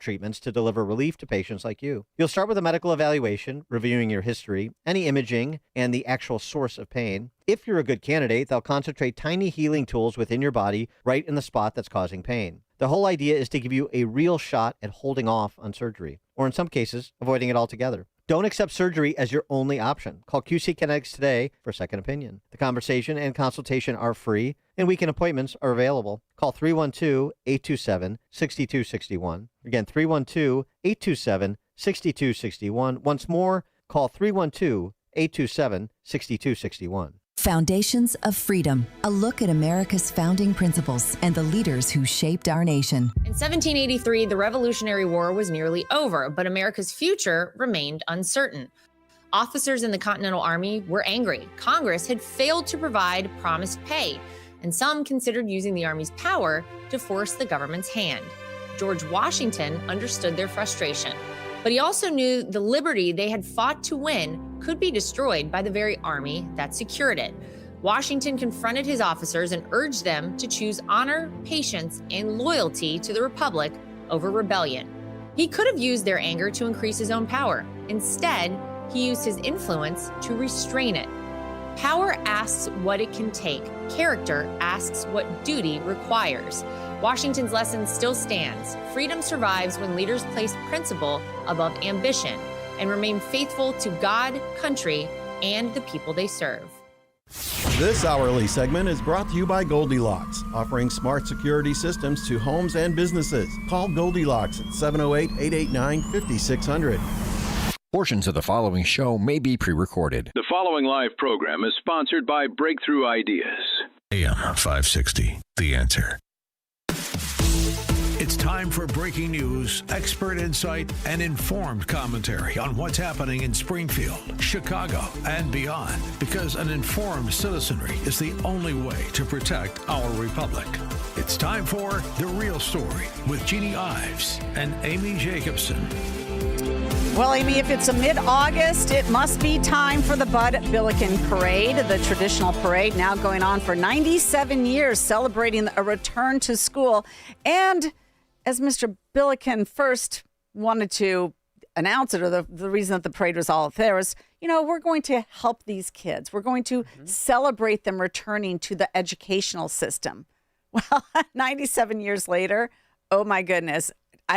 treatments to deliver relief to patients like you. You'll start with a medical evaluation, reviewing your history, any imaging, and the actual source of pain. If you're a good candidate, they'll concentrate tiny healing tools within your body right in the spot that's causing pain. The whole idea is to give you a real shot at holding off on surgery, or in some cases, avoiding it altogether. Don't accept surgery as your only option. Call QC Kinetics today for a second opinion. The conversation and consultation are free, and weekend appointments are available. Call 312-827-6261. Again, 312-827-6261. Once more, call 312-827-6261. Foundations of Freedom, a look at America's founding principles and the leaders who shaped our nation. In 1783, the Revolutionary War was nearly over, but America's future remained uncertain. Officers in the Continental Army were angry. Congress had failed to provide promised pay, and some considered using the Army's power to force the government's hand. George Washington understood their frustration, but he also knew the liberty they had fought to win could be destroyed by the very army that secured it. Washington confronted his officers and urged them to choose honor, patience, and loyalty to the Republic over rebellion. He could have used their anger to increase his own power. Instead, he used his influence to restrain it. Power asks what it can take. Character asks what duty requires. Washington's lesson still stands. Freedom survives when leaders place principle above ambition and remain faithful to God, country, and the people they serve. This hourly segment is brought to you by Goldilocks, offering smart security systems to homes and businesses. Call Goldilocks at 708-889-5600. Portions of the following show may be pre-recorded. The following live program is sponsored by Breakthrough Ideas. AM 560, The Answer. It's time for breaking news, expert insight, and informed commentary on what's happening in Springfield, Chicago, and beyond. Because an informed citizenry is the only way to protect our republic. It's time for The Real Story with Jeanne Ives and Amy Jacobson. Well, Amy, if it's a mid-August, it must be time for the Bilickin Parade, the traditional parade now going on for 97 years, celebrating a return to school. And as Mr. Bilickin first wanted to announce it, or the reason that the parade was all there was, we're going to help these kids. We're going to celebrate them returning to the educational system. Well, 97 years later, oh my goodness.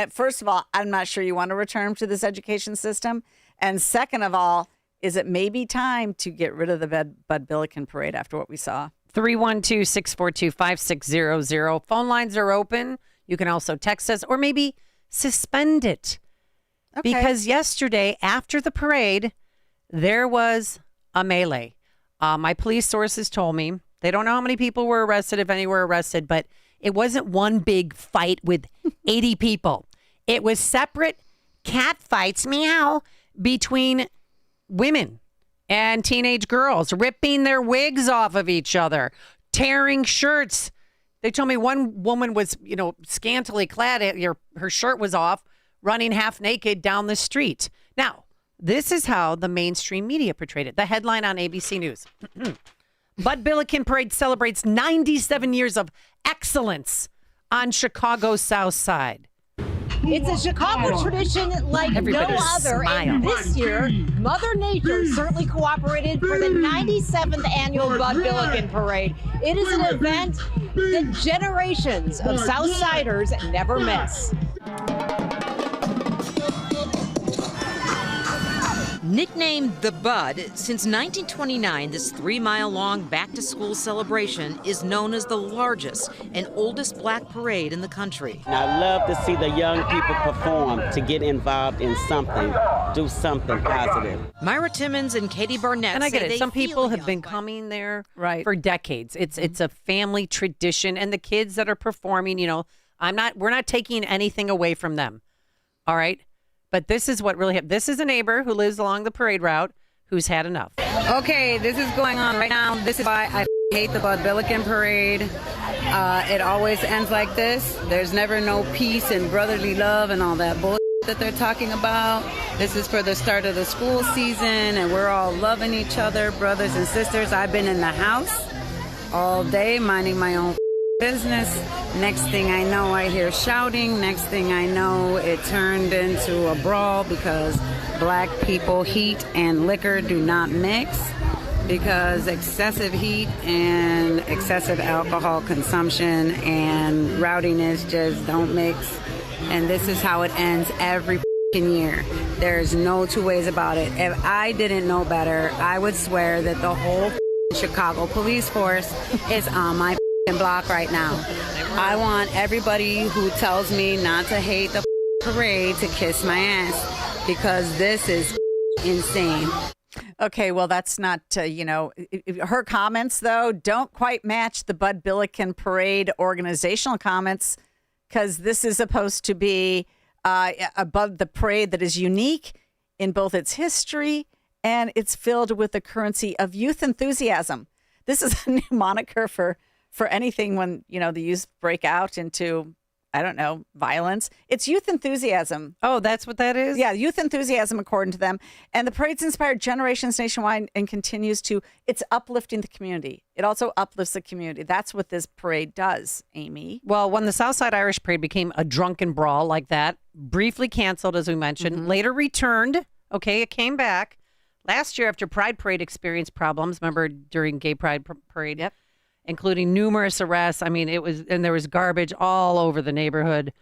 First of all, I'm not sure you want to return to this education system. And second of all, is it maybe time to get rid of the Bud Bilickin Parade after what we saw? 312-642-5600. Phone lines are open. You can also text us or maybe suspend it. Okay. Because yesterday, after the parade, there was a melee. My police sources told me, they don't know how many people were arrested, if any were arrested, but it wasn't one big fight with 80 people. It was separate cat fights, meow, between women and teenage girls, ripping their wigs off of each other, tearing shirts. They told me one woman was, scantily clad, her shirt was off, running half naked down the street. Now, this is how the mainstream media portrayed it. The headline on ABC News. Bud Bilickin Parade celebrates 97 years of excellence on Chicago's South Side. It's a Chicago tradition like Everybody no other. smile. And this year, Mother Nature certainly cooperated for the 97th annual Bud Bilickin Parade. It is an event that generations of Southsiders never miss. Nicknamed the Bud, since 1929, this 3-mile-long back-to-school celebration is known as the largest and oldest black parade in the country. I love to see the young people perform, to get involved in something, do something positive. Myra Timmons and Katie Barnett. And I get it. Some people have been coming there for decades. It's a family tradition, and the kids that are performing, we're not taking anything away from them. All right. But this is what really happened. This is a neighbor who lives along the parade route who's had enough. Okay, this is going on right now. This is why I hate the Bud Bilickin Parade. It always ends like this. There's never no peace and brotherly love and all that bullshit that they're talking about. This is for the start of the school season, and we're all loving each other, brothers and sisters. I've been in the house all day minding my own business. Next thing I know, I hear shouting. Next thing I know, it turned into a brawl because black people, heat and liquor do not mix, because excessive heat and excessive alcohol consumption and rowdiness just don't mix. And this is how it ends every year. There's no two ways about it. If I didn't know better, I would swear that the whole Chicago police force is on my block right now. I want everybody who tells me not to hate the parade to kiss my ass, because this is insane. Okay, well, that's not, her comments, though, don't quite match the Bud Bilickin Parade organizational comments, because this is supposed to be above the parade that is unique in both its history and it's filled with the currency of youth enthusiasm. This is a new moniker for anything when, the youth break out into, I don't know, violence. It's youth enthusiasm. Oh, that's what that is? Yeah, youth enthusiasm, according to them. And the parade's inspired generations nationwide and continues to, it's uplifting the community. It also uplifts the community. That's what this parade does, Amy. Well, when the Southside Irish Parade became a drunken brawl like that, briefly canceled, as we mentioned, later returned. Okay, it came back. Last year, after Pride Parade experienced problems, remember during Gay Pride Parade? Yep. Including numerous arrests. I mean, there was garbage all over the neighborhood.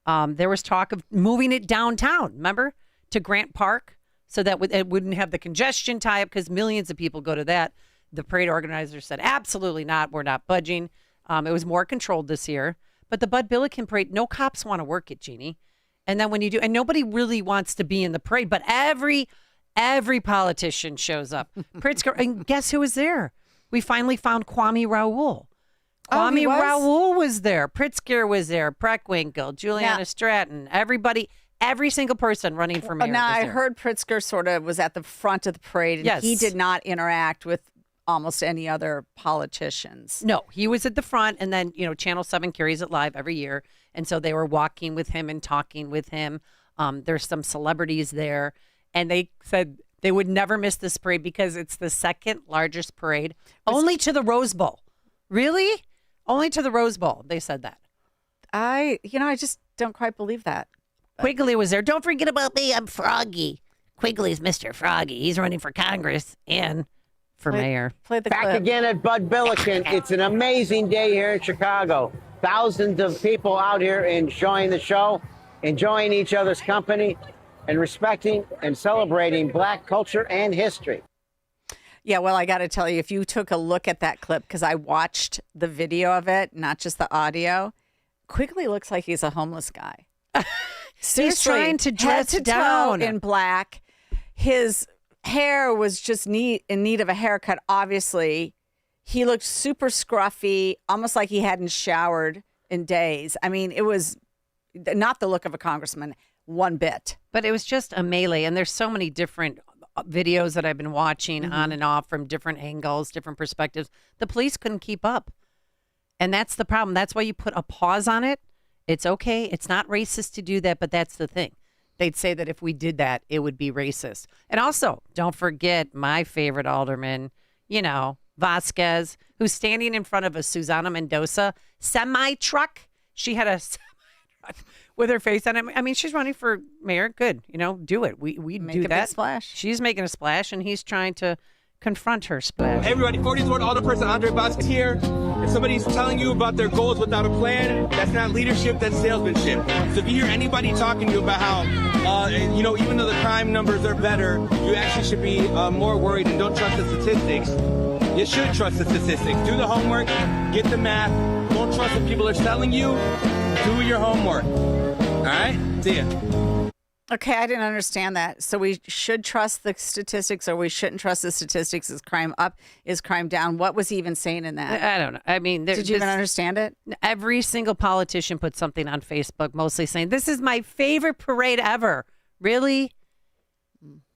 There was talk of moving it downtown, remember, to Grant Park, so that it wouldn't have the congestion tie up, because millions of people go to that. The parade organizers said, absolutely not. We're not budging. It was more controlled this year. But the Bud Bilickin Parade, no cops want to work it, Jeannie. And then when you do, and nobody really wants to be in the parade, but every politician shows up. Pritzker, and guess who was there? We finally found Kwame Raoul. Kwame Raoul was there. Pritzker was there. Preckwinkle, Juliana Stratton, everybody, every single person running for mayor. Now, I heard Pritzker sort of was at the front of the parade, and he did not interact with almost any other politicians. No, he was at the front, and then, Channel 7 carries it live every year, and so they were walking with him and talking with him. There's some celebrities there, and they said they would never miss this parade because it's the second largest parade, only to the Rose Bowl. Really? Only to the Rose Bowl. They said that. I just don't quite believe that. Quigley was there. Don't forget about me. I'm Froggy. Quigley's Mr. Froggy. He's running for Congress and for mayor. Play the Back clip. again at Bud Bilickin. It's an amazing day here in Chicago. Thousands of people out here enjoying the show, enjoying each other's company, and respecting and celebrating Black culture and history. Yeah, well, I got to tell you, if you took a look at that clip, because I watched the video of it, not just the audio, Quigley looks like he's a homeless guy. Seriously, he's trying to dress head to down toe in black. His hair was just in need of a haircut, obviously. He looked super scruffy, almost like he hadn't showered in days. I mean, it was not the look of a congressman one bit. But it was just a melee, and there's so many different videos that I've been watching on and off from different angles, different perspectives. The police couldn't keep up. And that's the problem. That's why you put a pause on it. It's okay. It's not racist to do that, but that's the thing. They'd say that if we did that, it would be racist. And also, don't forget my favorite alderman, Vasquez, who's standing in front of a Susana Mendoza semi-truck. She had a semi-truck with her face on it. I mean, she's running for mayor. Good. Do it. We Make do a that. big splash. She's making a splash, and he's trying to confront her splash. Hey everybody, 40th Ward Alderperson Andre Vasquez here. If somebody's telling you about their goals without a plan, that's not leadership, that's salesmanship. So if you hear anybody talking to you about how, even though the crime numbers are better, you actually should be more worried and don't trust the statistics. You should trust the statistics. Do the homework, get the math. Don't trust what people are telling you. Do your homework. All right? See ya. Okay, I didn't understand that. So we should trust the statistics, or we shouldn't trust the statistics? Is crime up? Is crime down? What was he even saying in that? I don't know. I mean, did you even understand it? Every single politician put something on Facebook, mostly saying, this is my favorite parade ever. Really?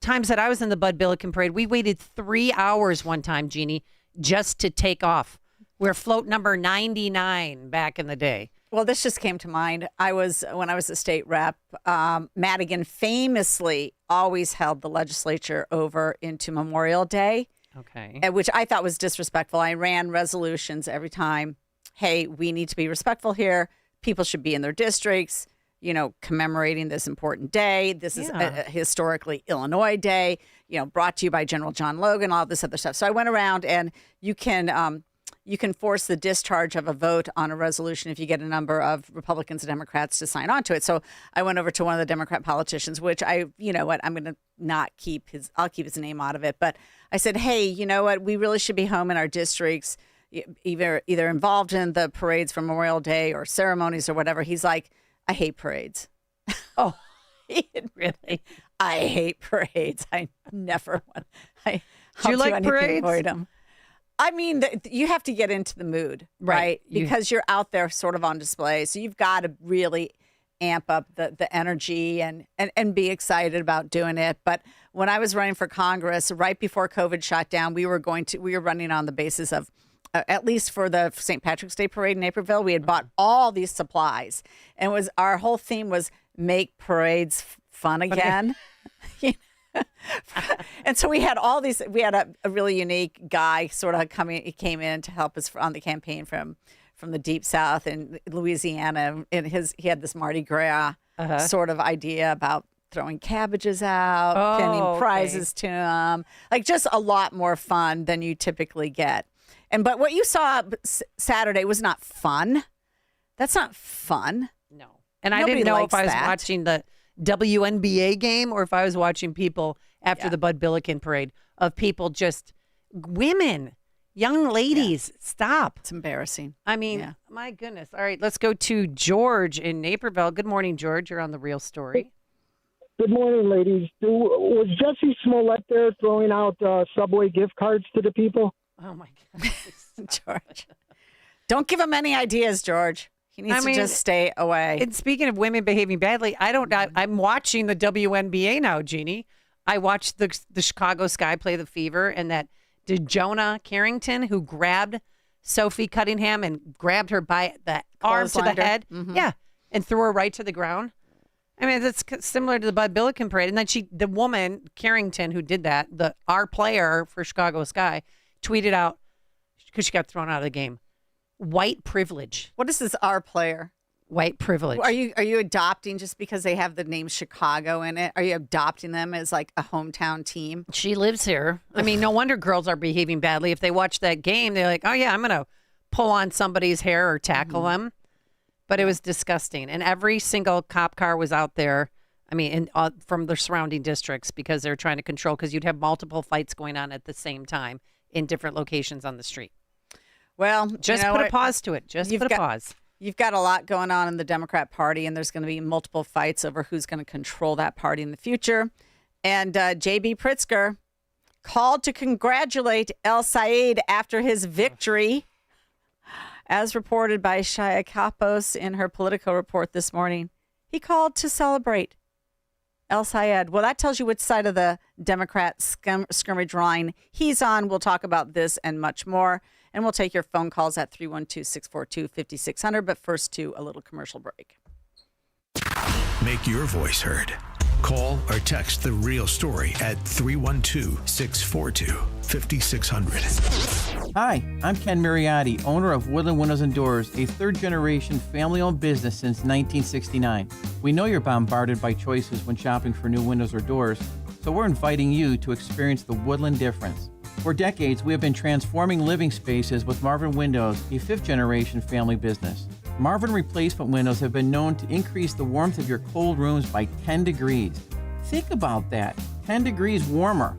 Times that I was in the Bud Bilickin Parade, we waited 3 hours one time, Jeannie, just to take off. We're float number 99 back in the day. Well, this just came to mind. When I was a state rep, Madigan famously always held the legislature over into Memorial Day. Okay. Which I thought was disrespectful. I ran resolutions every time hey, we need to be respectful here. People should be in their districts, commemorating this important day. This is a historically Illinois day, brought to you by General John Logan, all this other stuff. So I went around, and you can force the discharge of a vote on a resolution if you get a number of Republicans and Democrats to sign on to it. So I went over to one of the Democrat politicians, which I'm going to not keep I'll keep his name out of it. But I said, hey, you know what? We really should be home in our districts, either involved in the parades for Memorial Day or ceremonies or whatever. He's like, I hate parades. Oh, really? I hate parades. I never want. Do you like parades? Avoid them. I mean, you have to get into the mood, right? Because you're out there sort of on display. So you've got to really amp up the energy and be excited about doing it. But when I was running for Congress, right before COVID shut down, we were running on the basis of, at least for the St. Patrick's Day parade in Naperville, we had bought all these supplies. And our whole theme was make parades fun again. And so we had all these. We had a really unique guy sort of he came in to help us on the campaign from the deep South in Louisiana, and he had this Mardi Gras sort of idea about throwing cabbages out, pinning prizes to them, like just a lot more fun than you typically get. But what you saw Saturday was not fun. That's not fun. No, and I didn't know if I was watching the WNBA game or if I was watching people after the Bud Bilickin parade of people, just women, young ladies. Stop. It's embarrassing. I mean, my goodness. All right, let's go to George in Naperville. Good morning, George. You're on The Real Story. Good morning, ladies. Was Jesse Smollett there throwing out Subway gift cards to the people? Oh, my God. George. Don't give him any ideas, George. He needs to just stay away. And speaking of women behaving badly, I'm watching the WNBA now, Jeannie. I watched the Chicago Sky play the Fever, and that DeJona Carrington, who grabbed Sophie Cunningham and grabbed her by the arm to the head. Mm-hmm. Yeah, and threw her right to the ground. I mean, that's similar to the Bud Bilickin parade. And then the woman, Carrington, who did that, our player for Chicago Sky, tweeted out, because she got thrown out of the game, white privilege. What is this, our player? White privilege. Are you adopting just because they have the name Chicago in it? Are you adopting them as like a hometown team? She lives here. I mean, no wonder girls are behaving badly. If they watch that game, they're like, oh yeah, I'm going to pull on somebody's hair or tackle them. But it was disgusting. And every single cop car was out there, I mean, from the surrounding districts, because they're trying to control, because you'd have multiple fights going on at the same time in different locations on the street. Well, just put a pause to it. Just put a pause. You've got a lot going on in the Democrat Party, and there's going to be multiple fights over who's going to control that party in the future. And J.B. Pritzker called to congratulate El Sayed after his victory, as reported by Shaya Kapos in her Politico report this morning. He called to celebrate El Sayed. Well, that tells you which side of the Democrat scrimmage line he's on. We'll talk about this and much more. And we'll take your phone calls at 312-642-5600. But first, to a little commercial break. Make your voice heard. Call or text The Real Story at 312-642-5600. Hi, I'm Ken Mariotti, owner of Woodland Windows and Doors, a third-generation family-owned business since 1969. We know you're bombarded by choices when shopping for new windows or doors, so we're inviting you to experience the Woodland difference. For decades, we have been transforming living spaces with Marvin Windows, a fifth-generation family business. Marvin replacement windows have been known to increase the warmth of your cold rooms by 10 degrees. Think about that, 10 degrees warmer.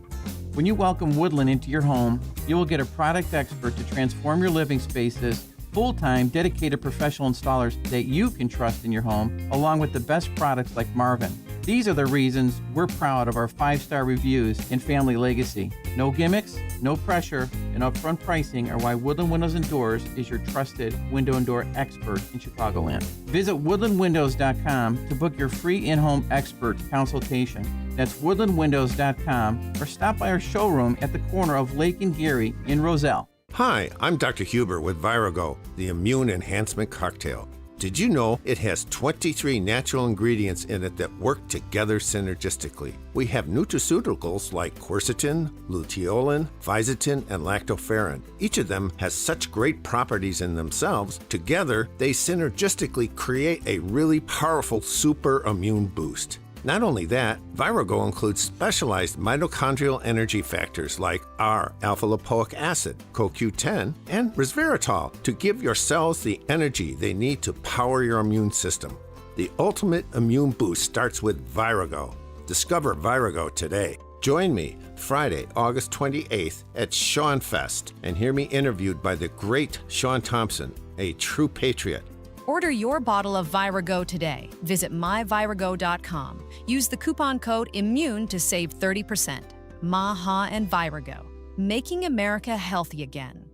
When you welcome Woodland into your home, you will get a product expert to transform your living spaces, full-time, dedicated professional installers that you can trust in your home, along with the best products like Marvin. These are the reasons we're proud of our 5-star reviews and family legacy. No gimmicks, no pressure, and upfront pricing are why Woodland Windows and Doors is your trusted window and door expert in Chicagoland. Visit woodlandwindows.com to book your free in-home expert consultation. That's woodlandwindows.com, or stop by our showroom at the corner of Lake and Geary in Roselle. Hi, I'm Dr. Huber with Virago, the Immune Enhancement Cocktail. Did you know it has 23 natural ingredients in it that work together synergistically? We have nutraceuticals like quercetin, luteolin, fisetin, and lactoferrin. Each of them has such great properties in themselves. Together, they synergistically create a really powerful super immune boost. Not only that, Virago includes specialized mitochondrial energy factors like R-alpha-lipoic acid, CoQ10, and resveratrol to give your cells the energy they need to power your immune system. The ultimate immune boost starts with Virago. Discover Virago today. Join me Friday, August 28th at Seanfest and hear me interviewed by the great Sean Thompson, a true patriot. Order your bottle of Virago today. Visit myvirago.com. Use the coupon code IMMUNE to save 30%. Maha and Virago, making America healthy again.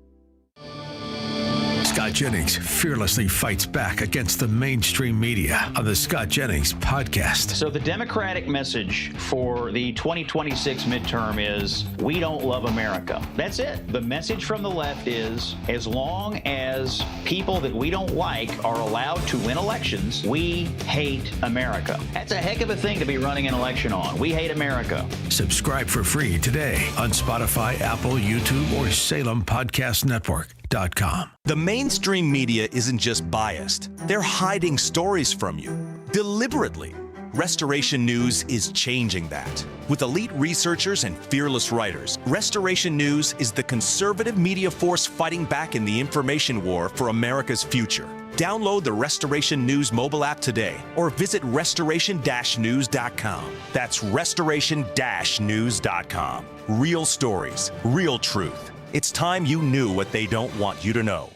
Scott Jennings fearlessly fights back against the mainstream media on the Scott Jennings podcast. So the Democratic message for the 2026 midterm is, we don't love America. That's it. The message from the left is, as long as people that we don't like are allowed to win elections, we hate America. That's a heck of a thing to be running an election on. We hate America. Subscribe for free today on Spotify, Apple, YouTube, or SalemPodcastNetwork.com. The mainstream media isn't just biased. They're hiding stories from you deliberately. Restoration News is changing that. With elite researchers and fearless writers, Restoration News is the conservative media force fighting back in the information war for America's future. Download the Restoration News mobile app today or visit restoration-news.com. That's restoration-news.com. Real stories, real truth. It's time you knew what they don't want you to know.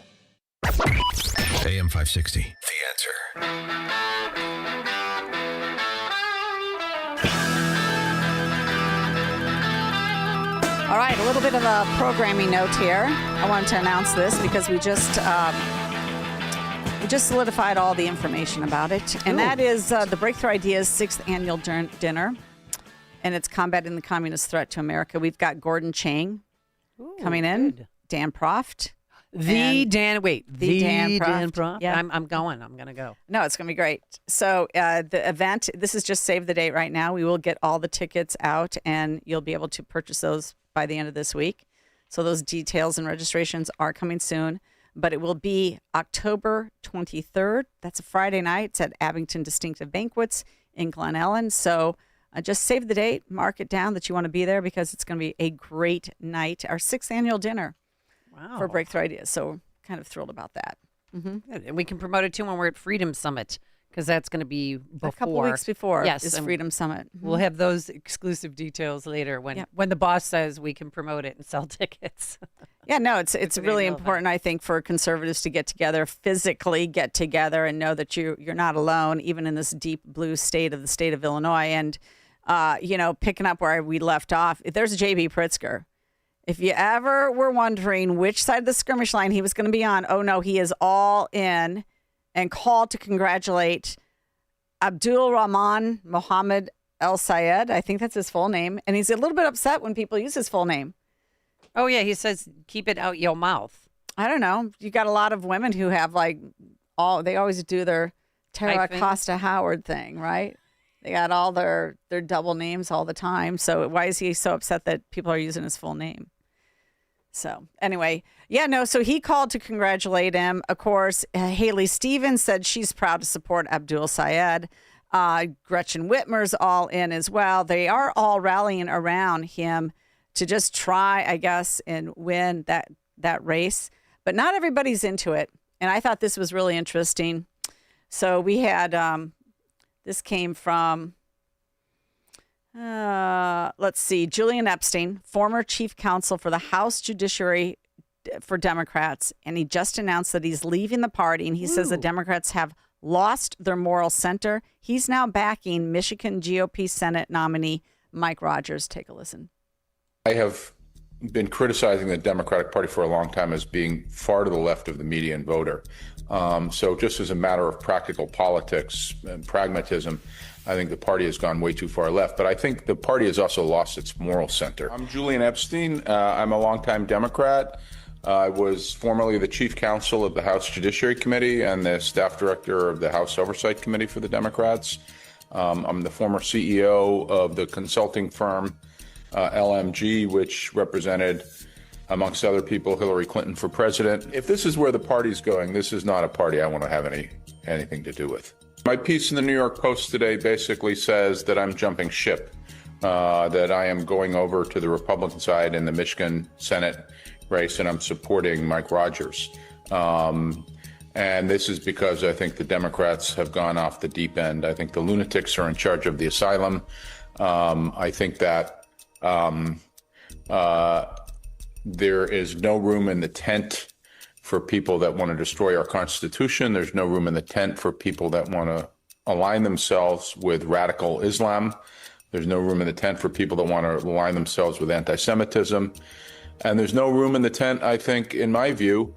AM 560, The Answer. All right, a little bit of a programming note here. I wanted to announce this because we just solidified all the information about it. And that is the Breakthrough Ideas 6th Annual Dinner. And it's combating the communist threat to America. We've got Gordon Chang coming in, Dan Proft. The Dan Proft. Yeah, I'm going to go. No, it's going to be great. So the event, this is just save the date right now. We will get all the tickets out and you'll be able to purchase those by the end of this week. So those details and registrations are coming soon, but it will be October 23rd. That's a Friday night. It's at Abington Distinctive Banquets in Glen Ellen. So just save the date, mark it down that you want to be there because it's going to be a great night. Our 6th annual dinner for Breakthrough Ideas. So kind of thrilled about that. Mm-hmm. And we can promote it too when we're at Freedom Summit because that's going to be before. A couple weeks before is Freedom Summit. Mm-hmm. We'll have those exclusive details later when the boss says we can promote it and sell tickets. Yeah, no, it's really important, I think, for conservatives to get together, physically get together and know that you're not alone, even in this deep blue state of the state of Illinois. And, picking up where we left off, there's J.B. Pritzker. If you ever were wondering which side of the skirmish line he was going to be on, oh, no, he is all in and called to congratulate Abdul Rahman Mohammed El Sayed. I think that's his full name. And he's a little bit upset when people use his full name. Oh, yeah. He says, keep it out your mouth. I don't know. You got a lot of women who have they always do their Tara Costa Howard thing, right? They got all their double names all the time. So why is he so upset that people are using his full name? So anyway, so he called to congratulate him. Of course, Haley Stevens said she's proud to support Abdul Sayed. Gretchen Whitmer's all in as well. They are all rallying around him to just try, I guess, and win that race. But not everybody's into it. And I thought this was really interesting. So we had, this came from, let's see, Julian Epstein, former chief counsel for the House Judiciary for Democrats. And he just announced that he's leaving the party. And he says the Democrats have lost their moral center. He's now backing Michigan GOP Senate nominee Mike Rogers. Take a listen. I have been criticizing the Democratic Party for a long time as being far to the left of the median voter. So just as a matter of practical politics and pragmatism, I think the party has gone way too far left. But I think the party has also lost its moral center. I'm Julian Epstein. I'm a longtime Democrat. I was formerly the chief counsel of the House Judiciary Committee and the staff director of the House Oversight Committee for the Democrats. I'm the former CEO of the consulting firm LMG, which represented, amongst other people, Hillary Clinton for president. If this is where the party's going, this is not a party I want to have anything to do with. My piece in the New York Post today basically says that I'm jumping ship, that I am going over to the Republican side in the Michigan Senate race, and I'm supporting Mike Rogers. And this is because I think the Democrats have gone off the deep end. I think the lunatics are in charge of the asylum. I think that there is no room in the tent for people that want to destroy our Constitution. There's no room in the tent for people that want to align themselves with radical Islam. There's no room in the tent for people that want to align themselves with anti-Semitism. And there's no room in the tent, I think, in my view,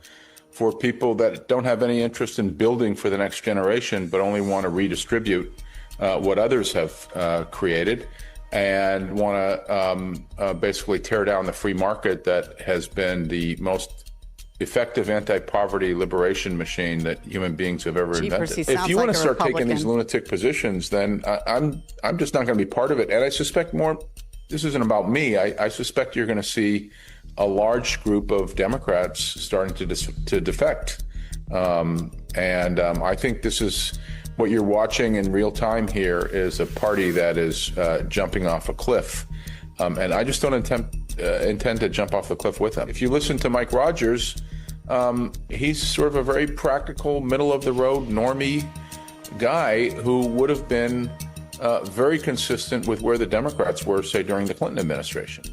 for people that don't have any interest in building for the next generation, but only want to redistribute what others have created and want to basically tear down the free market that has been the most effective anti-poverty liberation machine that human beings have ever invented. If you want to start taking these lunatic positions, then I'm just not going to be part of it. And I suspect this isn't about me. I suspect you're going to see a large group of Democrats starting to defect. I think this is what you're watching in real time here is a party that is jumping off a cliff. And I just don't intend to jump off the cliff with them. If you listen to Mike Rogers, he's sort of a very practical, middle-of-the-road, normie guy who would have been very consistent with where the Democrats were, say, during the Clinton administration.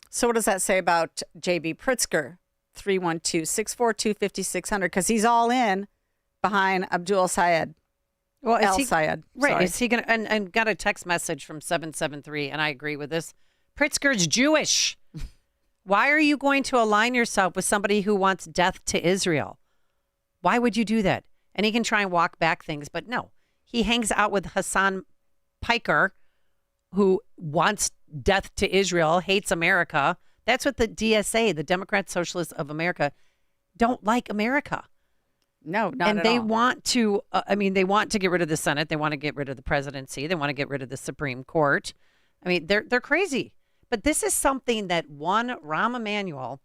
So what does that say about J.B. Pritzker, 312-642-5600? Because he's all in behind Abdul Sayed. Well, Sayed. Right. Sorry. Is he going to, and got a text message from 773, and I agree with this. Pritzker's Jewish. Why are you going to align yourself with somebody who wants death to Israel? Why would you do that? And he can try and walk back things, but no. He hangs out with Hassan Piker, who wants death to Israel, hates America. That's what the DSA, the Democrat Socialists of America, don't like America. No, not and at they all. want to, they want to get rid of the Senate. They want to get rid of the presidency. They want to get rid of the Supreme Court. I mean, they're crazy. But this is something that one Rahm Emanuel,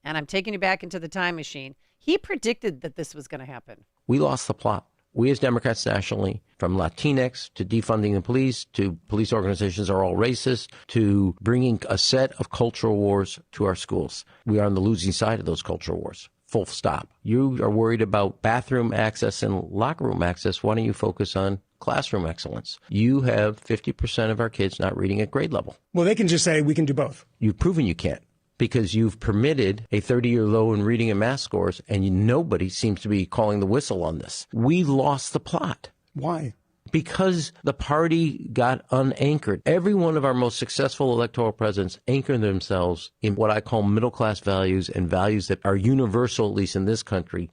and I'm taking you back into the time machine, he predicted that this was going to happen. We lost the plot. We as Democrats nationally, from Latinx to defunding the police to police organizations are all racist to bringing a set of cultural wars to our schools. We are on the losing side of those cultural wars. Full stop. You are worried about bathroom access and locker room access. Why don't you focus on classroom excellence? You have 50% of our kids not reading at grade level. Well, they can just say we can do both. You've proven you can't because you've permitted a 30-year low in reading and math scores, and nobody seems to be calling the whistle on this. We lost the plot. Why? Because the party got unanchored. Every one of our most successful electoral presidents anchored themselves in what I call middle-class values and values that are universal, at least in this country,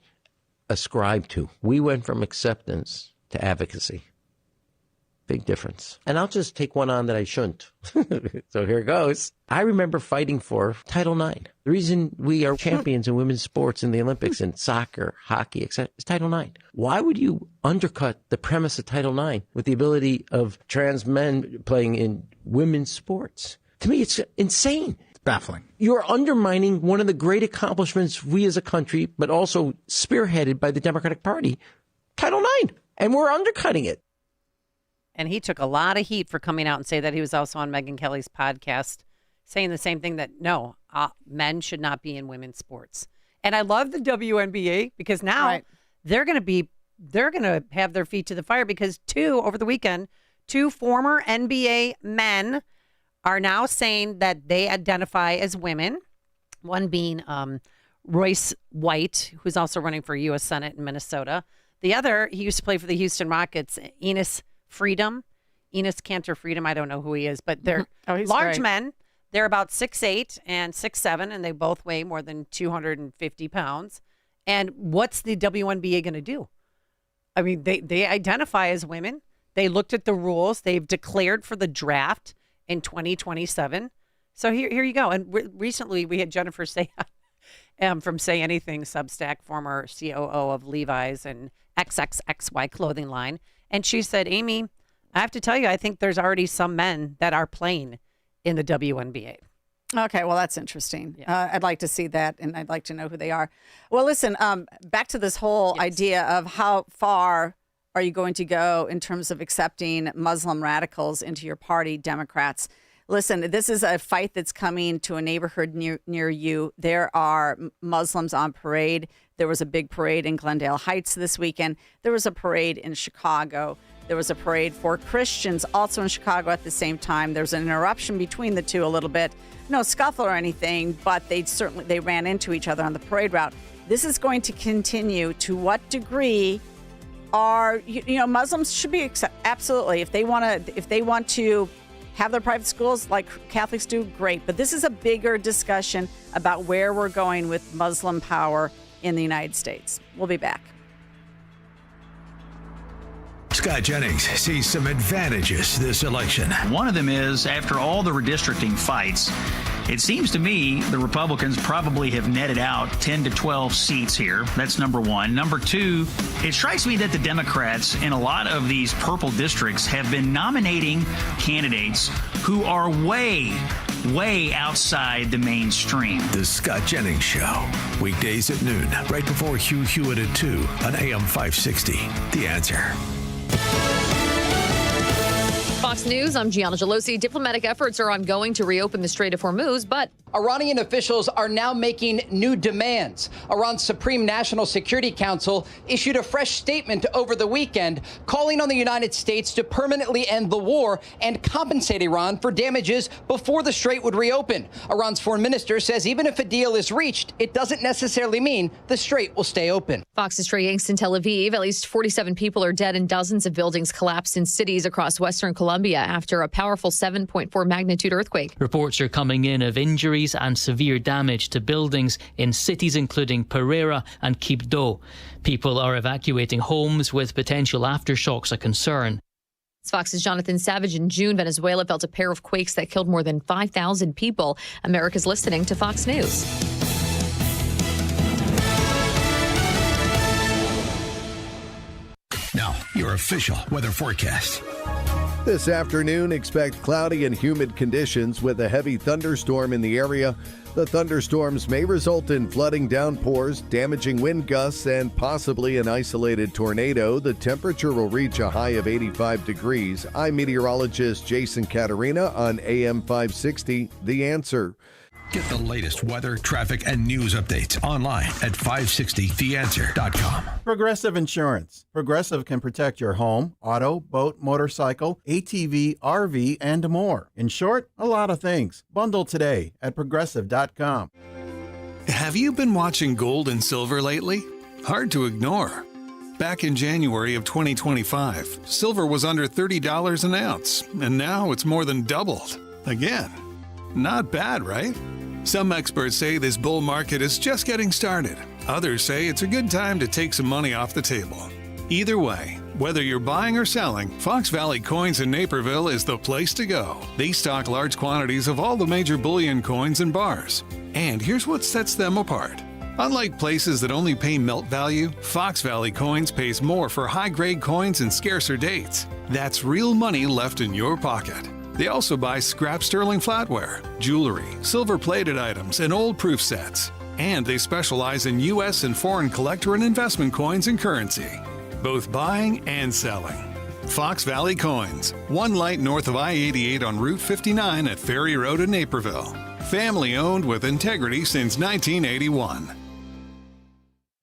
ascribed to. We went from acceptance to advocacy. Big difference. And I'll just take one on that I shouldn't. So here goes. I remember fighting for Title IX. The reason we are champions in women's sports in the Olympics and soccer, hockey, etc., is Title IX. Why would you undercut the premise of Title IX with the ability of trans men playing in women's sports? To me, it's insane. It's baffling. You're undermining one of the great accomplishments we as a country, but also spearheaded by the Democratic Party, Title IX. And we're undercutting it. And he took a lot of heat for coming out and say that he was also on Megyn Kelly's podcast, saying the same thing, that no, men should not be in women's sports. And I love the WNBA because now they're going to have their feet to the fire because over the weekend, two former NBA men are now saying that they identify as women. One being Royce White, who's also running for U.S. Senate in Minnesota. The other, he used to play for the Houston Rockets, Enes Kanter Freedom. I don't know who he is, but they're large men. They're about 6'8" and 6'7", and they both weigh more than 250 pounds. And what's the WNBA going to do? I mean, they identify as women. They looked at the rules. They've declared for the draft in 2027. So here you go. And recently we had Jennifer say from Say Anything Substack, former COO of Levi's and XXXY clothing line. And she said, Amy, I have to tell you, I think there's already some men that are playing in the WNBA. Okay, well, that's interesting. Yeah. I'd like to see that, and I'd like to know who they are. Well, listen, back to this whole idea of how far are you going to go in terms of accepting Muslim radicals into your party, Democrats? Listen, this is a fight that's coming to a neighborhood near you. There are Muslims on parade. There was a big parade in Glendale Heights this weekend. There was a parade in Chicago. There was a parade for Christians also in Chicago at the same time. There was an interruption between the two a little bit. No scuffle or anything, but they ran into each other on the parade route. This is going to continue. To what degree are Muslims should be absolutely, if they want to have their private schools like Catholics do, great. But this is a bigger discussion about where we're going with Muslim power in the United States. We'll be back. Scott Jennings sees some advantages this election. One of them is, after all the redistricting fights, it seems to me the Republicans probably have netted out 10 to 12 seats here. That's number one. Number two, it strikes me that the Democrats in a lot of these purple districts have been nominating candidates who are way outside the mainstream. The Scott Jennings Show. Weekdays at noon, right before Hugh Hewitt at 2 on AM 560. The Answer. Fox News, I'm Gianna Gelosi. Diplomatic efforts are ongoing to reopen the Strait of Hormuz, but Iranian officials are now making new demands. Iran's Supreme National Security Council issued a fresh statement over the weekend calling on the United States to permanently end the war and compensate Iran for damages before the strait would reopen. Iran's foreign minister says even if a deal is reached, it doesn't necessarily mean the strait will stay open. Fox's Trey Yanks in Tel Aviv. At least 47 people are dead and dozens of buildings collapsed in cities across western Colombia after a powerful 7.4 magnitude earthquake. Reports are coming in of injuries and severe damage to buildings in cities including Pereira and Quibdó. People are evacuating homes with potential aftershocks a concern. It's Fox's Jonathan Savage. In June, Venezuela felt a pair of quakes that killed more than 5,000 people. America's listening to Fox News. Now, your official weather forecast. This afternoon, expect cloudy and humid conditions with a heavy thunderstorm in the area. The thunderstorms may result in flooding downpours, damaging wind gusts, and possibly an isolated tornado. The temperature will reach a high of 85 degrees. I'm meteorologist Jason Caterina on AM 560, The Answer. Get the latest weather, traffic, and news updates online at 560theanswer.com. Progressive Insurance. Progressive can protect your home, auto, boat, motorcycle, ATV, RV, and more. In short, a lot of things. Bundle today at progressive.com. Have you been watching gold and silver lately? Hard to ignore. Back in January of 2025, silver was under $30 an ounce, and now it's more than doubled. Again. Not bad, right? Some experts say this bull market is just getting started. Others say it's a good time to take some money off the table. Either way, whether you're buying or selling, Fox Valley Coins in Naperville is the place to go. They stock large quantities of all the major bullion coins and bars. And here's what sets them apart. Unlike places that only pay melt value, Fox Valley Coins pays more for high-grade coins and scarcer dates. That's real money left in your pocket. They also buy scrap sterling flatware, jewelry, silver-plated items, and old proof sets. And they specialize in U.S. and foreign collector and investment coins and currency, both buying and selling. Fox Valley Coins, one light north of I-88 on Route 59 at Ferry Road in Naperville. Family-owned with integrity since 1981.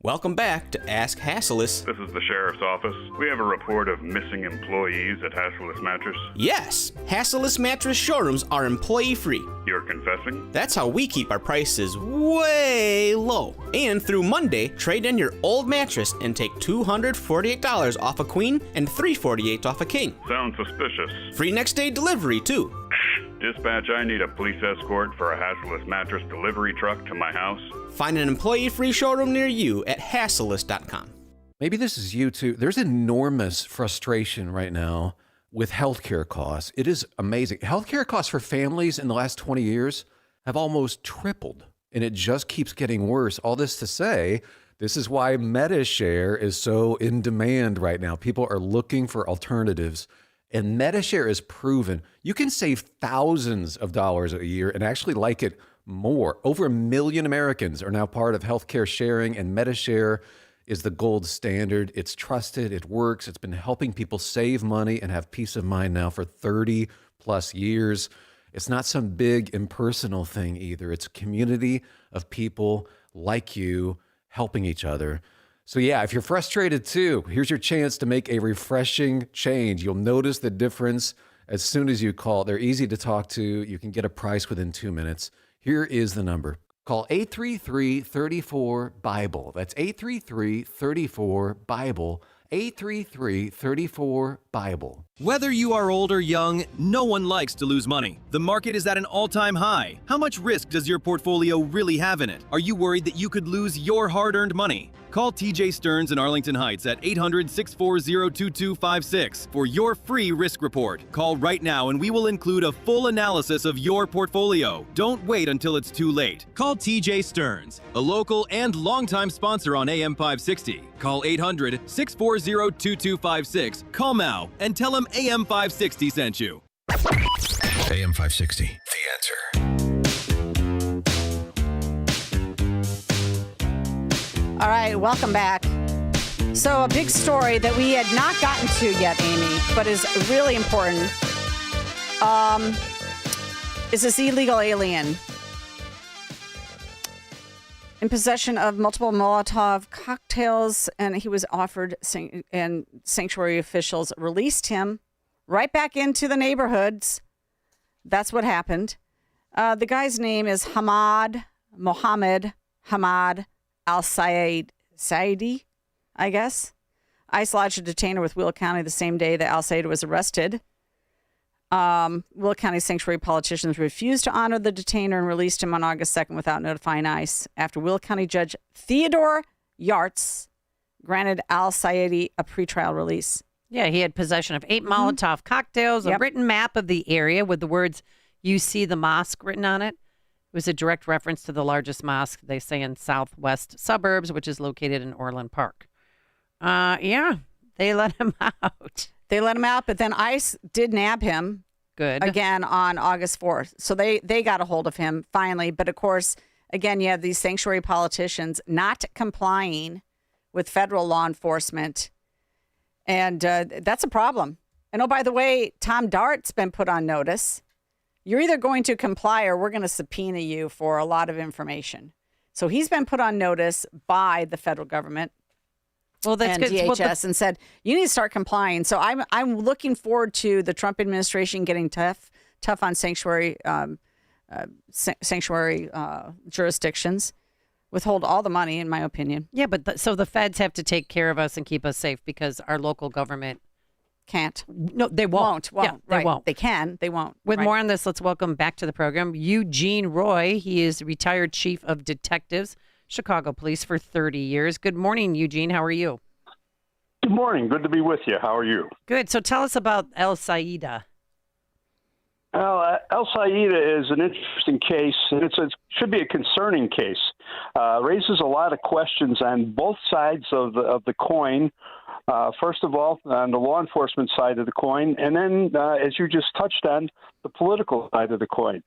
Welcome back to Ask Hassleus. This is the Sheriff's Office. We have a report of missing employees at Hassleus Mattress. Yes, Hassleus Mattress showrooms are employee-free. You're confessing? That's how we keep our prices way low. And through Monday, trade in your old mattress and take $248 off a queen and $348 off a king. Sounds suspicious. Free next day delivery, too. Dispatch, I need a police escort for a Hassleus Mattress delivery truck to my house. Find an employee-free showroom near you at hassleus.com. Maybe this is you too. There's enormous frustration right now with healthcare costs. It is amazing. Healthcare costs for families in the last 20 years have almost tripled. and it just keeps getting worse. All this to say, this is why MediShare is so in demand right now. People are looking for alternatives, and MediShare is proven. You can save thousands of dollars a year and actually like it more. Over 1 million Americans are now part of healthcare sharing, and MediShare is the gold standard. It's trusted, it works. It's been helping people save money and have peace of mind now for 30 plus years. It's not some big impersonal thing either. It's a community of people like you helping each other. So yeah, if you're frustrated too, here's your chance to make a refreshing change. You'll notice the difference as soon as you call. They're easy to talk to. You can get a price within 2 minutes. Here is the number. Call 833-34-BIBLE. That's 833-34-BIBLE. 833-34-BIBLE. Whether you are old or young, no one likes to lose money. The market is at an all-time high. How much risk does your portfolio really have in it? Are you worried that you could lose your hard-earned money? Call TJ Stearns in Arlington Heights at 800-640-2256 for your free risk report. Call right now and we will include a full analysis of your portfolio. Don't wait until it's too late. Call TJ Stearns, a local and longtime sponsor on AM 560. Call 800-640-2256. Call now and tell him AM 560 sent you. AM 560, The Answer. All right, welcome back. So a big story that we had not gotten to yet, Amy, but is really important, is this illegal alien in possession of multiple Molotov cocktails, and he was offered, and sanctuary officials released him right back into the neighborhoods. That's what happened. The guy's name is Mohammed Hamad Al-Saidi, I guess. ICE lodged a detainer with Will County the same day that Al-Saidi was arrested. Will County sanctuary politicians refused to honor the detainer and released him on August 2nd without notifying ICE after Will County Judge Theodore Yartz granted Al-Saidi a pretrial release. Yeah, he had possession of 8 Molotov cocktails, a written map of the area with the words, "You see the mosque" written on it. It was a direct reference to the largest mosque, they say, in southwest suburbs, which is located in Orland Park. Yeah, they let him out. They let him out, but then ICE did nab him. Good. Again on August 4th. So they got a hold of him finally. But of course, again, you have these sanctuary politicians not complying with federal law enforcement. And that's a problem. And oh, by the way, Tom Dart's been put on notice. You're either going to comply or we're going to subpoena you for a lot of information. So he's been put on notice by the federal government. Well, that's and good. DHS and said, you need to start complying. So I'm looking forward to the Trump administration getting tough on sanctuary jurisdictions. Withhold all the money, in my opinion. Yeah, but so the feds have to take care of us and keep us safe because our local government can't. No, they won't. Yeah, they right. won't. They can. They won't. With right. more on this, let's welcome back to the program Eugene Roy. He is retired chief of detectives, Chicago Police for 30 years. Good morning, Eugene. How are you? Good morning. Good to be with you. How are you? Good. So tell us about Al-Saida. Well, Al-Saida is an interesting case, and it should be a concerning case. Raises a lot of questions on both sides of the coin. First of all, on the law enforcement side of the coin, and then, as you just touched on, the political side of the coin.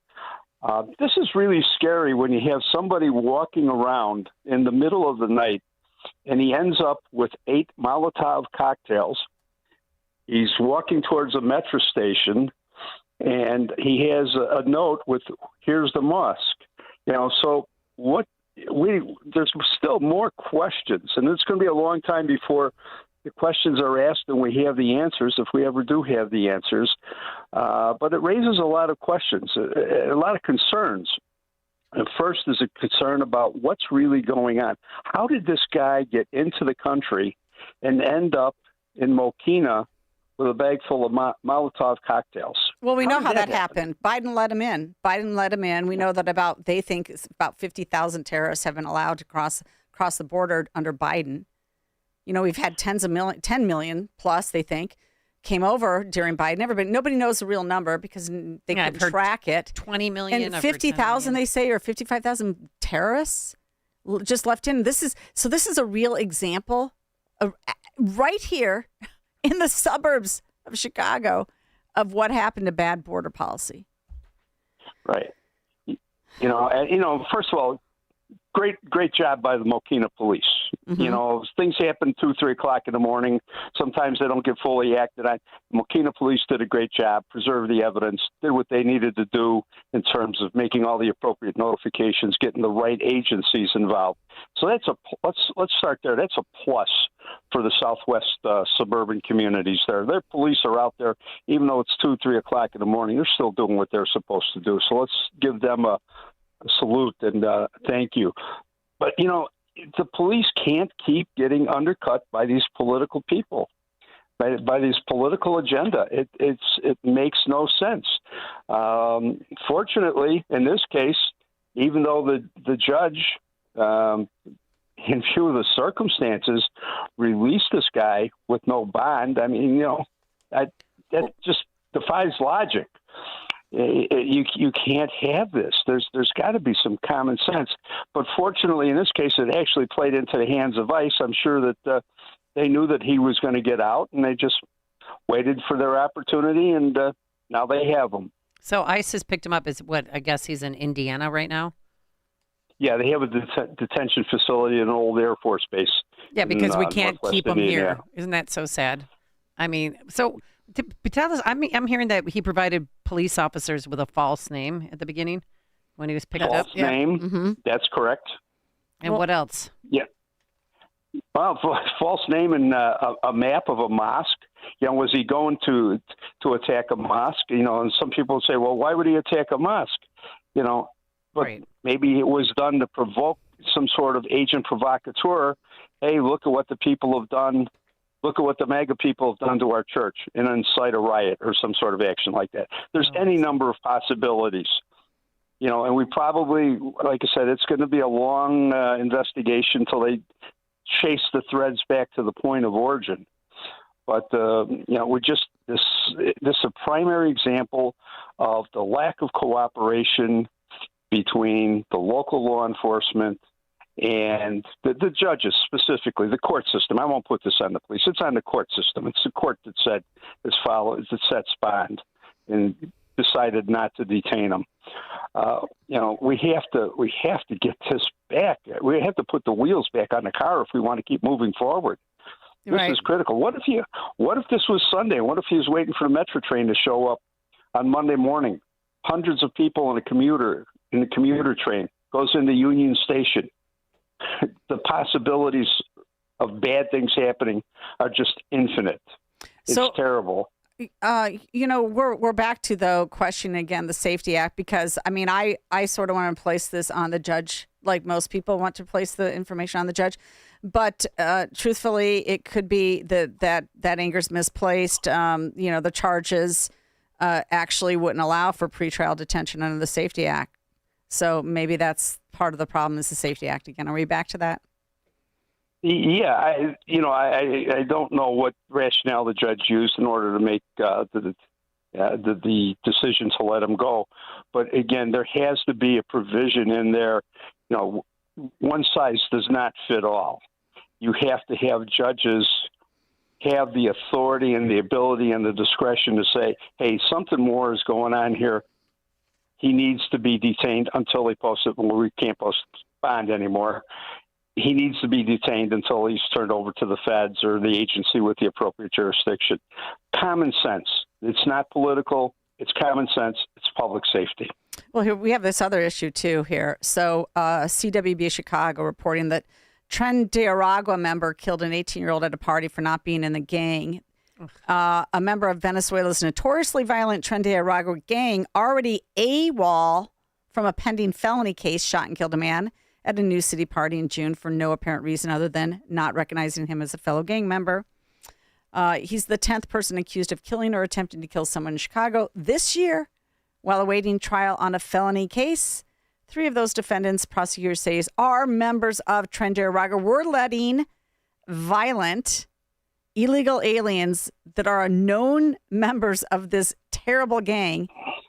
This is really scary when you have somebody walking around in the middle of the night, and he ends up with 8 Molotov cocktails. He's walking towards a metro station, and he has a note with, "Here's the mosque." So there's still more questions, and it's going to be a long time before the questions are asked and we have the answers, if we ever do have the answers. But it raises a lot of questions, a lot of concerns. And first is a concern about what's really going on. How did this guy get into the country and end up in Mokina with a bag full of Molotov cocktails? Well, we know how that happened. Biden let him in. We know that they think it's about 50,000 terrorists have been allowed to cross the border under Biden. We've had 10 million plus, they think, came over during Biden. Nobody knows the real number because they couldn't track it. 20 million. And 50,000, they say, or 55,000 terrorists just left in. This is a real example of, right here in the suburbs of Chicago, of what happened to bad border policy. Right. First of all, great job by the Mokina police. Mm-hmm. Things happen 2, 3 o'clock in the morning. Sometimes they don't get fully acted on. Mokina police did a great job, preserved the evidence, did what they needed to do in terms of making all the appropriate notifications, getting the right agencies involved. So let's start there. That's a plus for the Southwest suburban communities there. Their police are out there, even though it's 2, 3 o'clock in the morning, they're still doing what they're supposed to do. So let's give them a salute and thank you. But, the police can't keep getting undercut by these political people, by this political agenda. It makes no sense. Fortunately, in this case, even though the judge, in view of the circumstances, released this guy with no bond, I mean, that just defies logic. You can't have this. There's got to be some common sense. But fortunately, in this case, it actually played into the hands of ICE. I'm sure that they knew that he was going to get out, and they just waited for their opportunity, and now they have him. So ICE has picked him up. I guess he's in Indiana right now? Yeah, they have a detention facility in an old Air Force base. Yeah, because we can't keep him Indiana. here. Isn't that so sad? I mean, so... tell us, I'm hearing that he provided police officers with a false name at the beginning when he was picked up. False name, Mm-hmm. That's correct. And what else? Yeah. Well, false name and a map of a mosque. Was he going to attack a mosque? And some people say, well, why would he attack a mosque? But right. Maybe it was done to provoke some sort of agent provocateur. Hey, look at what the people have done. Look at what the MAGA people have done to our church and incite a riot or some sort of action like that. There's any number of possibilities, and we probably, like I said, it's going to be a long investigation until they chase the threads back to the point of origin. But, we're just, this is a primary example of the lack of cooperation between the local law enforcement and the judges, specifically the court system. I won't put this on the police. It's on the court system. It's the court that sets bond and decided not to detain them. We have to get this back. We have to put the wheels back on the car if we want to keep moving forward. This is critical. What if this was Sunday? What if he was waiting for the Metro train to show up on Monday morning? Hundreds of people in the commuter train goes into Union Station. The possibilities of bad things happening are just infinite. It's terrible. We're back to the question again, the Safety Act, because I sort of want to place this on the judge, like most people want to place the information on the judge. But truthfully, it could be that anger's misplaced. The charges actually wouldn't allow for pretrial detention under the Safety Act. So maybe that's part of the problem is the Safety Act again. Are we back to that? Yeah, I don't know what rationale the judge used in order to make the decision to let him go. But again, there has to be a provision in there. One size does not fit all. You have to have judges have the authority and the ability and the discretion to say, hey, something more is going on here. He needs to be detained until he posts it. Well, we can't post bond anymore. He needs to be detained until he's turned over to the feds or the agency with the appropriate jurisdiction. Common sense. It's not political. It's common sense. It's public safety. Well, here we have this other issue, too, here. So CWB Chicago reporting that Tren de Aragua member killed an 18-year-old at a party for not being in the gang. A member of Venezuela's notoriously violent Tren de Aragua gang, already AWOL from a pending felony case, shot and killed a man at a New City party in June for no apparent reason other than not recognizing him as a fellow gang member. He's the 10th person accused of killing or attempting to kill someone in Chicago this year while awaiting trial on a felony case. 3 of those defendants, prosecutors say, are members of Tren de Aragua. We're letting violent, illegal aliens that are known members of this terrible gang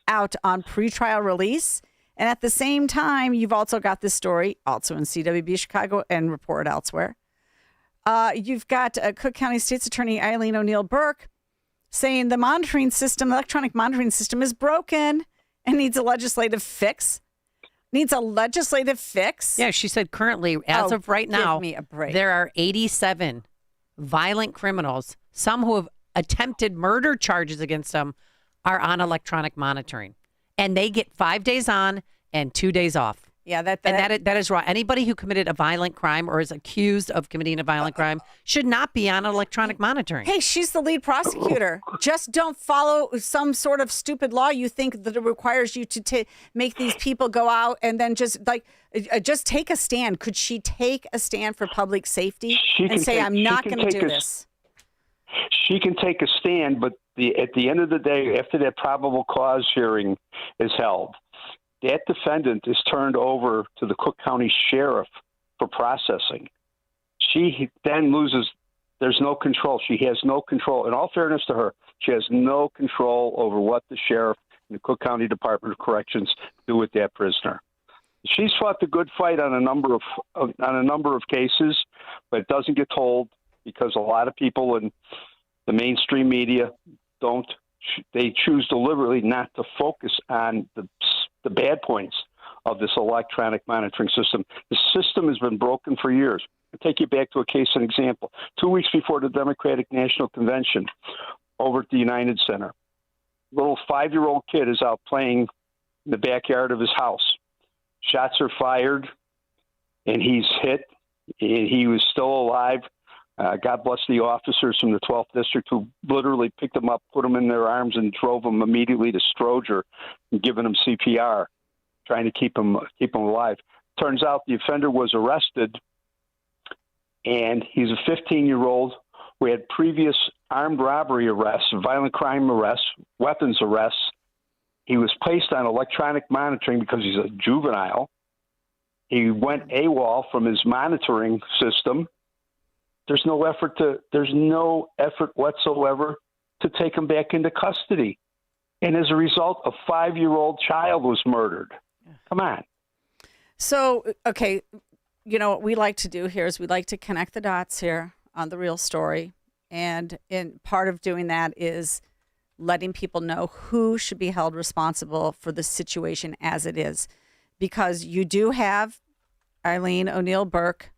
out on pretrial release. And at the same time, you've also got this story, also in CWB Chicago and reported elsewhere. You've got Cook County State's Attorney Eileen O'Neill Burke saying the monitoring system, the electronic monitoring system, is broken and needs a legislative fix. Yeah, she said currently, as of right now, give me a break. there are 87 violent criminals. Some who have attempted murder charges against them are on electronic monitoring. And they get 5 days on and 2 days off. Yeah, that is wrong. Anybody who committed a violent crime or is accused of committing a violent crime should not be on electronic monitoring. Hey, she's the lead prosecutor. Just don't follow some sort of stupid law you think that it requires you to make these people go out and then just take a stand. Could she take a stand for public safety and say, I'm not going to do this? She can take a stand, but at the end of the day, after that probable cause hearing is held, that defendant is turned over to the Cook County Sheriff for processing. She then loses, there's no control. She has no control. In all fairness to her, she has no control over what the sheriff and the Cook County Department of Corrections do with that prisoner. She's fought the good fight on a number of cases, but it doesn't get told because a lot of people in the mainstream media they choose deliberately not to focus on the bad points of this electronic monitoring system. The system has been broken for years. I'll take you back to a case, an example. 2 weeks before the Democratic National Convention over at the United Center, a little 5-year-old kid is out playing in the backyard of his house. Shots are fired, and he's hit. He was still alive. God bless the officers from the 12th District who literally picked him up, put him in their arms, and drove him immediately to Stroger and giving him CPR, trying to keep him alive. Turns out the offender was arrested, and he's a 15-year-old who had previous armed robbery arrests, violent crime arrests, weapons arrests. He was placed on electronic monitoring because he's a juvenile. He went AWOL from his monitoring system. There's no effort whatsoever to take him back into custody. And as a result, a 5-year-old child was murdered. Come on. So, okay, what we like to do here is we like to connect the dots here on the real story. And part of doing that is letting people know who should be held responsible for the situation as it is. Because you do have Eileen O'Neill Burke.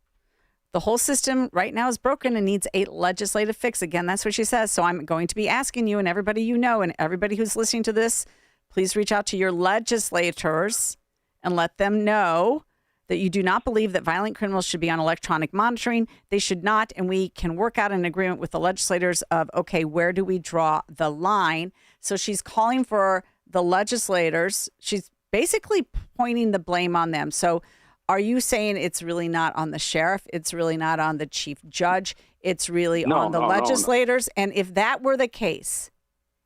The whole system right now is broken and needs a legislative fix. Again, that's what she says. So I'm going to be asking you and everybody you know and everybody who's listening to this, please reach out to your legislators and let them know that you do not believe that violent criminals should be on electronic monitoring. They should not. And we can work out an agreement with the legislators of, okay, where do we draw the line? So she's calling for the legislators. She's basically pointing the blame on them. So are you saying it's really not on the sheriff? It's really not on the chief judge? It's really on the legislators? No. And if that were the case,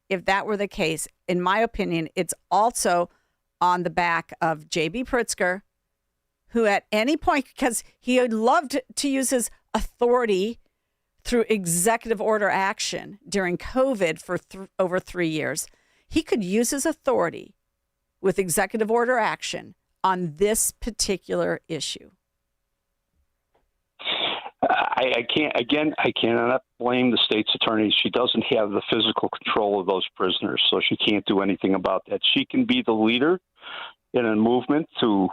in my opinion, it's also on the back of J.B. Pritzker, who at any point, because he had loved to use his authority through executive order action during COVID for over 3 years, he could use his authority with executive order action on this particular issue. I cannot blame the state's attorney. She doesn't have the physical control of those prisoners, so she can't do anything about that. She can be the leader in a movement to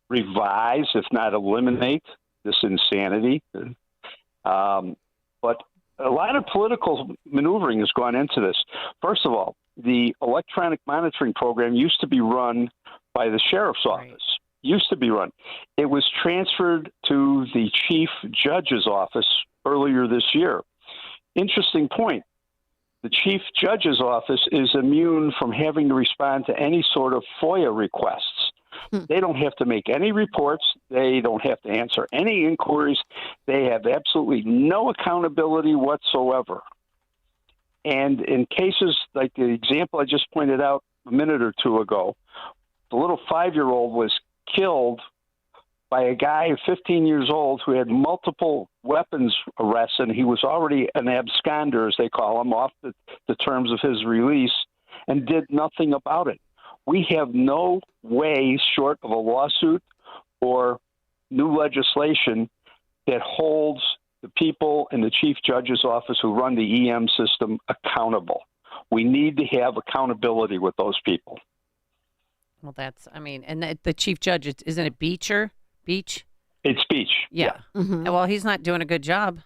revise, if not eliminate, this insanity. But a lot of political maneuvering has gone into this. First of all, the electronic monitoring program used to be run by the sheriff's office. Used to be run. It was transferred to the chief judge's office earlier this year. Interesting point. The chief judge's office is immune from having to respond to any sort of FOIA requests. They don't have to make any reports. They don't have to answer any inquiries. They have absolutely no accountability whatsoever. And in cases like the example I just pointed out a minute or two ago, the little 5-year-old was killed by a guy 15 years old who had multiple weapons arrests, and he was already an absconder, as they call him, off the terms of his release, and did nothing about it. We have no way short of a lawsuit or new legislation that holds the people in the chief judge's office who run the EM system accountable. We need to have accountability with those people. Well, and the chief judge, isn't it Beach? It's Beach. Yeah. Mm-hmm. Well, he's not doing a good job.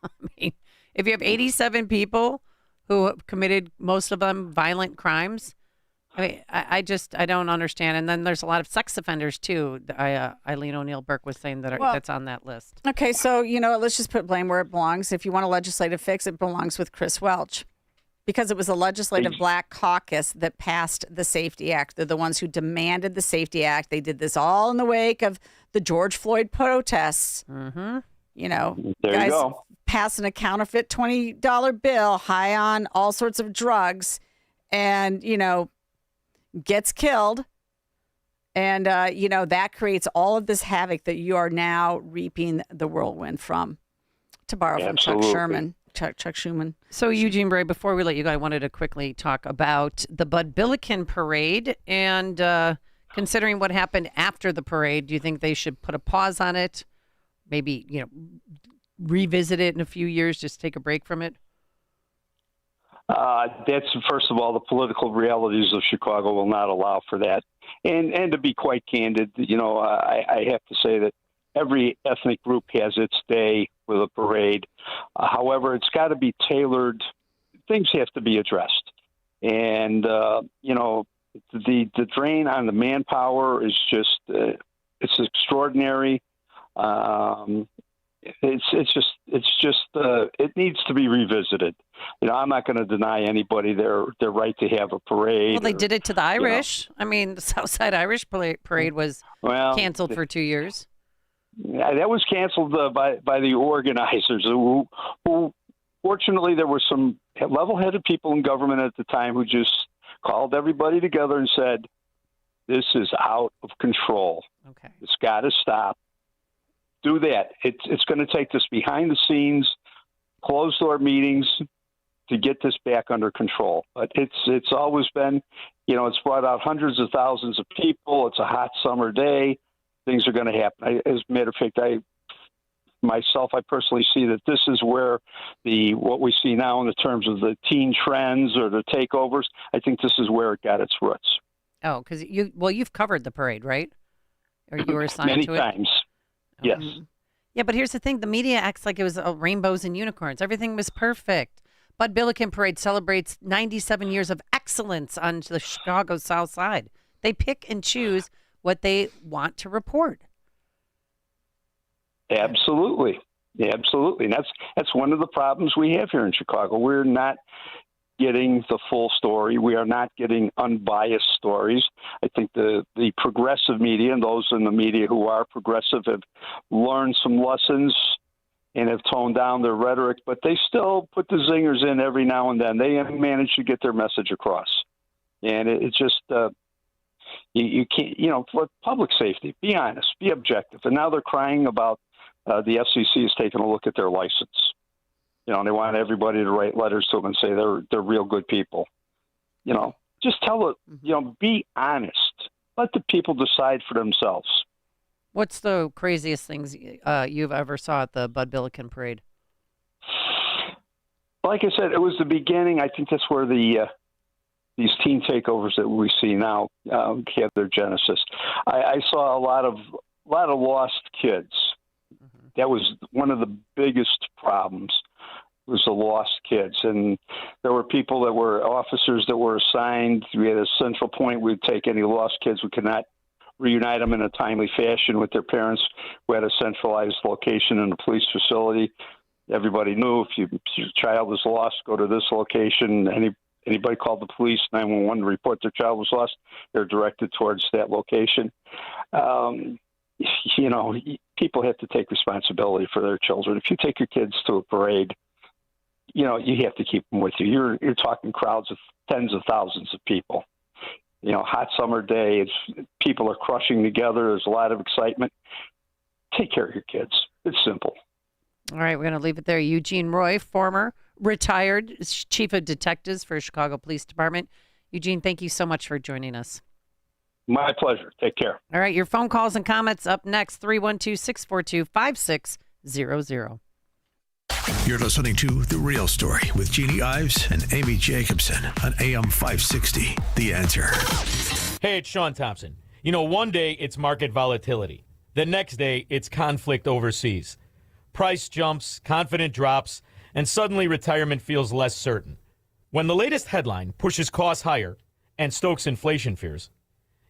I mean, if you have 87 people who have committed, most of them violent crimes, I mean, I don't understand. And then there's a lot of sex offenders too. Eileen O'Neill Burke was saying that's on that list. Okay, so let's just put blame where it belongs. If you want a legislative fix, it belongs with Chris Welch, because it was the Legislative Black Caucus that passed the Safety Act. They're the ones who demanded the Safety Act. They did this all in the wake of the George Floyd protests. Mm-hmm. There guys you go. passing a counterfeit $20 bill, high on all sorts of drugs, and gets killed. And that creates all of this havoc that you are now reaping the whirlwind from, to borrow from Chuck Schumann. So, Eugene Bray, before we let you go, I wanted to quickly talk about the Bilickin parade. And considering what happened after the parade, do you think they should put a pause on it? Maybe, revisit it in a few years, just take a break from it? That's, first of all, the political realities of Chicago will not allow for that. And to be quite candid, I have to say that every ethnic group has its day with a parade. However, it's got to be tailored. Things have to be addressed. And, the drain on the manpower is just, it's extraordinary. It needs to be revisited. I'm not going to deny anybody their right to have a parade. Well, they did it to the Irish. I mean, the Southside Irish parade was canceled for 2 years. Yeah, that was canceled by the organizers who fortunately, there were some level-headed people in government at the time who just called everybody together and said, this is out of control. Okay. It's got to stop. Do that. It's going to take this behind the scenes, closed-door meetings to get this back under control. But it's always been, it's brought out hundreds of thousands of people. It's a hot summer day. Things are going to happen. As a matter of fact, I personally see that this is where what we see now in the terms of the teen trends or the takeovers, I think this is where it got its roots. Oh, because you've covered the parade, right? Or you were assigned Many to it? Many times, yes. Yeah, but here's the thing. The media acts like it was rainbows and unicorns. Everything was perfect. Bud Bilickin Parade celebrates 97 years of excellence on the Chicago South Side. They pick and choose what they want to report. Absolutely. And that's one of the problems we have here in Chicago. We're not getting the full story. We are not getting unbiased stories. I think the progressive media and those in the media who are progressive have learned some lessons and have toned down their rhetoric, but they still put the zingers in every now and then. They manage to get their message across. And it's just, you can't, for public safety, be honest, be objective. And now they're crying about the FCC is taking a look at their license. They want everybody to write letters to them and say they're real good people. Just tell it, be honest. Let the people decide for themselves. What's the craziest things you've ever saw at the Bud Bilickin Parade? Like I said, it was the beginning. I think that's where these teen takeovers that we see now have their genesis. I saw a lot of lost kids. That was one of the biggest problems. Was the lost kids, and there were people that were officers that were assigned. We had a central point. We'd take any lost kids. We could not reunite them in a timely fashion with their parents. We had a centralized location in the police facility. Everybody knew if your child was lost, go to this location. Anybody called the police, 911, to report their child was lost, they're directed towards that location. People have to take responsibility for their children. If you take your kids to a parade, you have to keep them with you. You're talking crowds of tens of thousands of people. Hot summer day, people are crushing together. There's a lot of excitement. Take care of your kids. It's simple. All right, we're going to leave it there. Eugene Roy, former retired chief of detectives for Chicago Police Department. Eugene, thank you so much for joining us. My pleasure. Take care. All right, your phone calls and comments up next, 312-642-5600. You're listening to The Real Story with Jeannie Ives and Amy Jacobson on AM 560. The Answer. Hey, it's Sean Thompson. You know, one day it's market volatility. The next day it's conflict overseas. Price jumps, confidence drops, and suddenly retirement feels less certain. When the latest headline pushes costs higher and stokes inflation fears,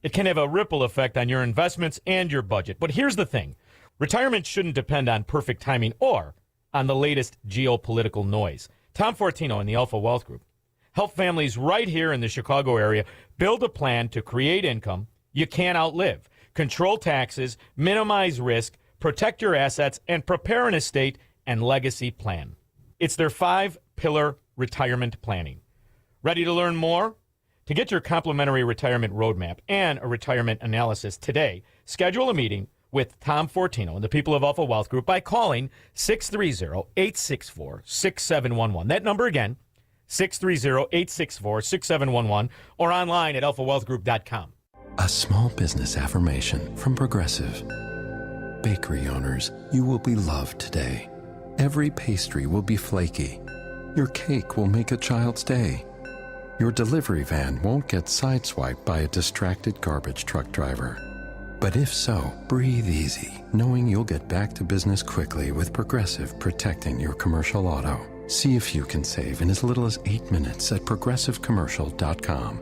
it can have a ripple effect on your investments and your budget. But here's the thing. Retirement shouldn't depend on perfect timing or on the latest geopolitical noise. Tom Fortino and the Alpha Wealth Group help families right here in the Chicago area build a plan to create income you can't outlive, control taxes, minimize risk, protect your assets, and prepare an estate and legacy plan. It's their 5-pillar retirement planning. Ready to learn more? To get your complimentary retirement roadmap and a retirement analysis today, schedule a meeting with Tom Fortino and the people of Alpha Wealth Group by calling 630-864-6711. That number again, 630-864-6711, or online at alphawealthgroup.com. A small business affirmation from Progressive. Bakery owners, you will be loved today. Every pastry will be flaky. Your cake will make a child's day. Your delivery van won't get sideswiped by a distracted garbage truck driver. But if so, breathe easy, knowing you'll get back to business quickly with Progressive protecting your commercial auto. See if you can save in as little as 8 minutes at progressivecommercial.com.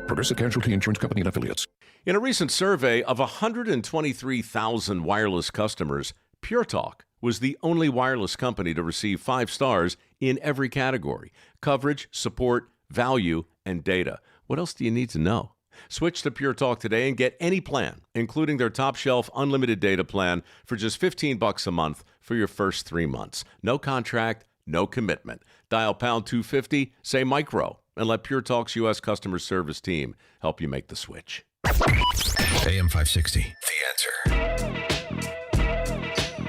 Progressive Casualty Insurance Company and Affiliates. In a recent survey of 123,000 wireless customers, Pure Talk was the only wireless company to receive 5 stars in every category: coverage, support, value, and data. What else do you need to know? Switch to Pure Talk today and get any plan, including their top shelf unlimited data plan for just $15 a month for your first 3 months. No contract, no commitment. Dial pound 250, say micro, and let Pure Talk's U.S. customer service team help you make the switch. AM 560. The Answer.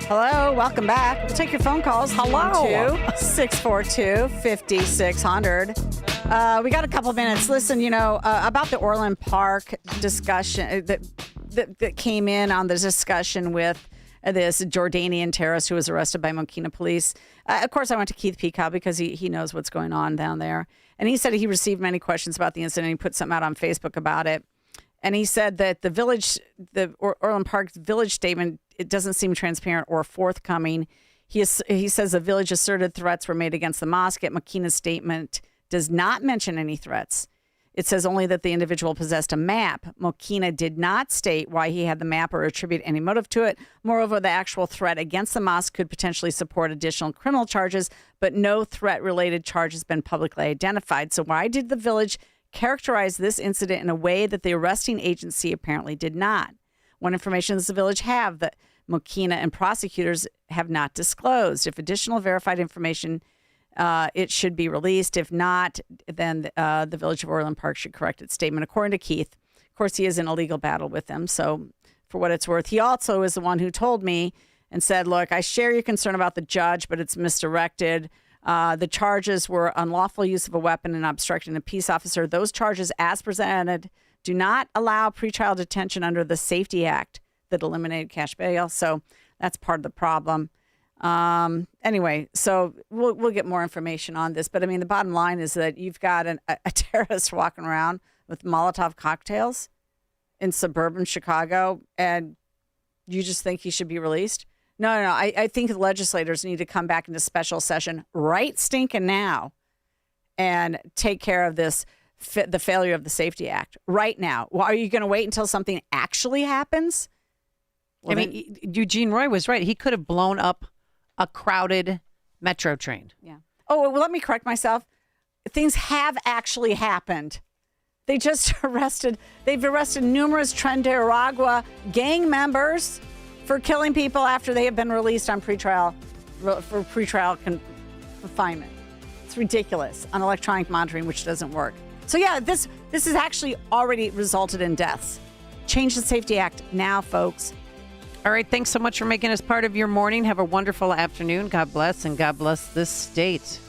Hello, welcome back. We'll take your phone calls. Hello. 642-5600. We got a couple of minutes. Listen, about the Orland Park discussion that came in on the discussion with this Jordanian terrorist who was arrested by Mokina police. Of course, I went to Keith Peacock because he knows what's going on down there. And he said he received many questions about the incident. He put something out on Facebook about it. And he said that the Orland Park village statement, it doesn't seem transparent or forthcoming. He says the village asserted threats were made against the mosque, yet Mokina's statement does not mention any threats. It says only that the individual possessed a map. Mokina did not state why he had the map or attribute any motive to it. Moreover, the actual threat against the mosque could potentially support additional criminal charges, but no threat-related charge has been publicly identified. So why did the village characterize this incident in a way that the arresting agency apparently did not? What information does the village have that Mokina and prosecutors have not disclosed? If additional verified information, it should be released. If not, then the village of Orland Park should correct its statement. According to Keith, of course, he is in a legal battle with them. So for what it's worth, he also is the one who told me and said, look, I share your concern about the judge, but it's misdirected. The charges were unlawful use of a weapon and obstructing a peace officer. Those charges, as presented, do not allow pretrial detention under the Safety Act that eliminated cash bail. So that's part of the problem. Anyway, so we'll get more information on this. But I mean, the bottom line is that you've got a terrorist walking around with Molotov cocktails in suburban Chicago, and you just think he should be released? No. I think the legislators need to come back into special session right stinking now and take care of this, the failure of the Safety Act right now. Well, are you going to wait until something actually happens? Well, Eugene Roy was right. He could have blown up a crowded metro train. Yeah. Oh, well, let me correct myself. Things have actually happened. They just they've arrested numerous Trinidad gang members for killing people after they have been released on pretrial confinement. It's ridiculous on electronic monitoring, which doesn't work. So yeah, this has actually already resulted in deaths. Change the Safety Act now, folks. All right, thanks so much for making us part of your morning. Have a wonderful afternoon. God bless, and God bless this state.